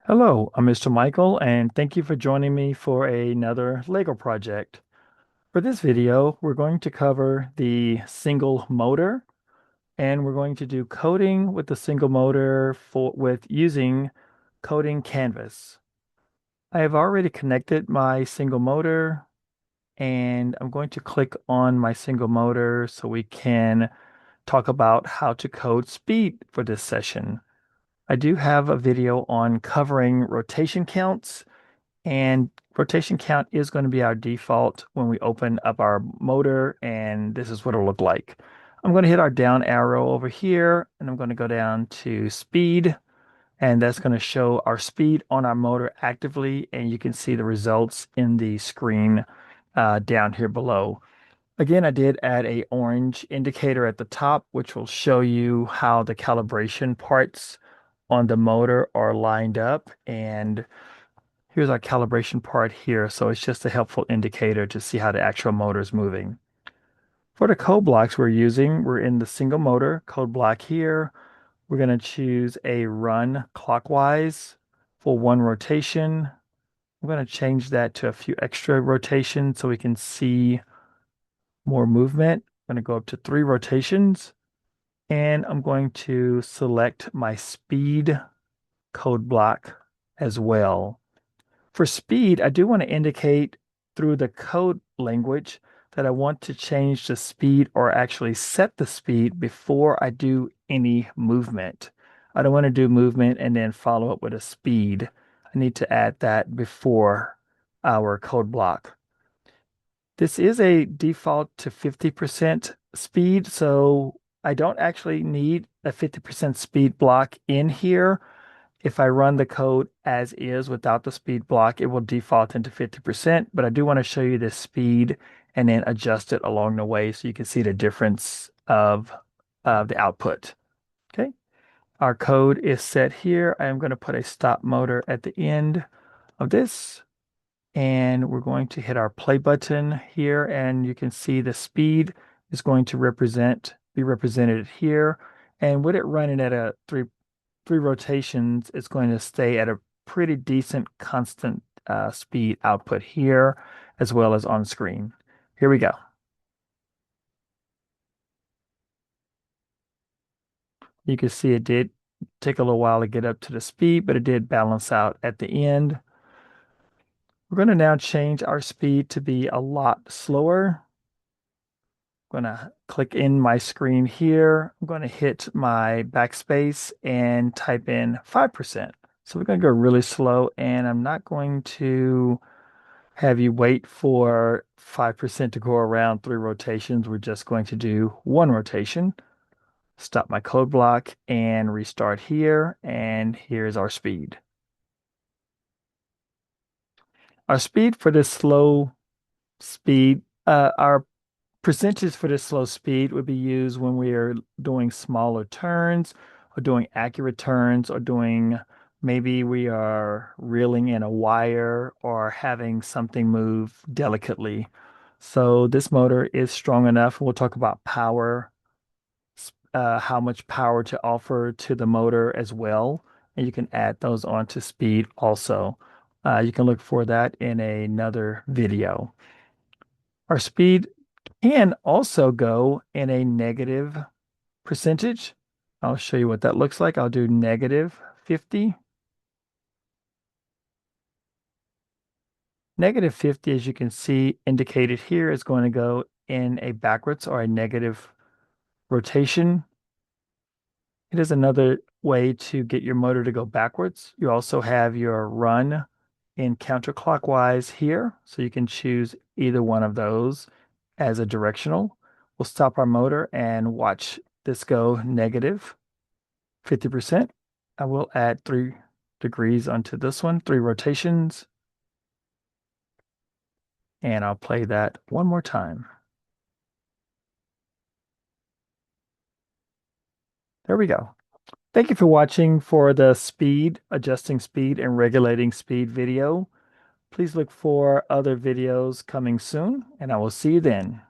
Hello, I'm Mr. Michael, and thank you for joining me for another Lego project. For this video, we're going to cover the single motor, and we're going to do coding with the single motor with using coding canvas. I have already connected my single motor, and I'm going to click on my single motor so we can talk about how to code speed for this session. I do have a video on covering rotation counts. And rotation count is going to be our default when we open up our motor, and this is what it'll look like. I'm going to hit our down arrow over here, and I'm going to go down to speed, and that's going to show our speed on our motor actively, and you can see the results in the screen down here below. Again, I did add a orange indicator at the top, which will show you how the calibration parts on the motor are lined up, and here's our calibration part here. So it's just a helpful indicator to see how the actual motor is moving. For the code blocks we're in the single motor code block here. We're going to choose a run clockwise for one rotation. I'm going to change that to a few extra rotations so we can see more movement. I'm going to go up to 3 rotations, and I'm going to select my speed code block as well. For speed, I do want to indicate through the code language that I want to change the speed or actually set the speed before I do any movement. I don't want to do movement and then follow up with a speed. I need to add that before our code block. This is a default to 50% speed, so I don't actually need a 50% speed block in here. If I run the code as is without the speed block, it will default into 50%, but I do want to show you the speed and then adjust it along the way so you can see the difference of the output. Okay, our code is set here. I am going to put a stop motor at the end of this, and we're going to hit our play button here, and you can see the speed is going to be represented here. And with it running at a three rotations, it's going to stay at a pretty decent constant speed output here as well as on screen. Here we go. You can see it did take a little while to get up to the speed, but it did balance out at the end. We're going to now change our speed to be a lot slower. I'm going to click in my screen here. I'm going to hit my backspace and type in 5%. So we're going to go really slow, and I'm not going to have you wait for 5% to go around 3 rotations. We're just going to do 1 rotation. Stop my code block and restart here. And here's our speed. Our speed for this slow speed, our percentage for this slow speed would be used when we are doing smaller turns or doing accurate turns or doing maybe we are reeling in a wire or having something move delicately. So this motor is strong enough. We'll talk about power, how much power to offer to the motor as well. And you can add those onto speed also. You can look for that in another video. Our speed can also go in a negative percentage. I'll show you what that looks like. I'll do negative 50. Negative 50, as you can see indicated here, is going to go in a backwards or a negative rotation. It is another way to get your motor to go backwards. You also have your run in counterclockwise here, so you can choose either one of those as a directional. We'll stop our motor and watch this go negative 50%. I will add 3 degrees onto this one, 3 rotations, and I'll play that one more time. There we go. Thank you for watching for the adjusting speed and regulating speed video. Please look for other videos coming soon, and I will see you then.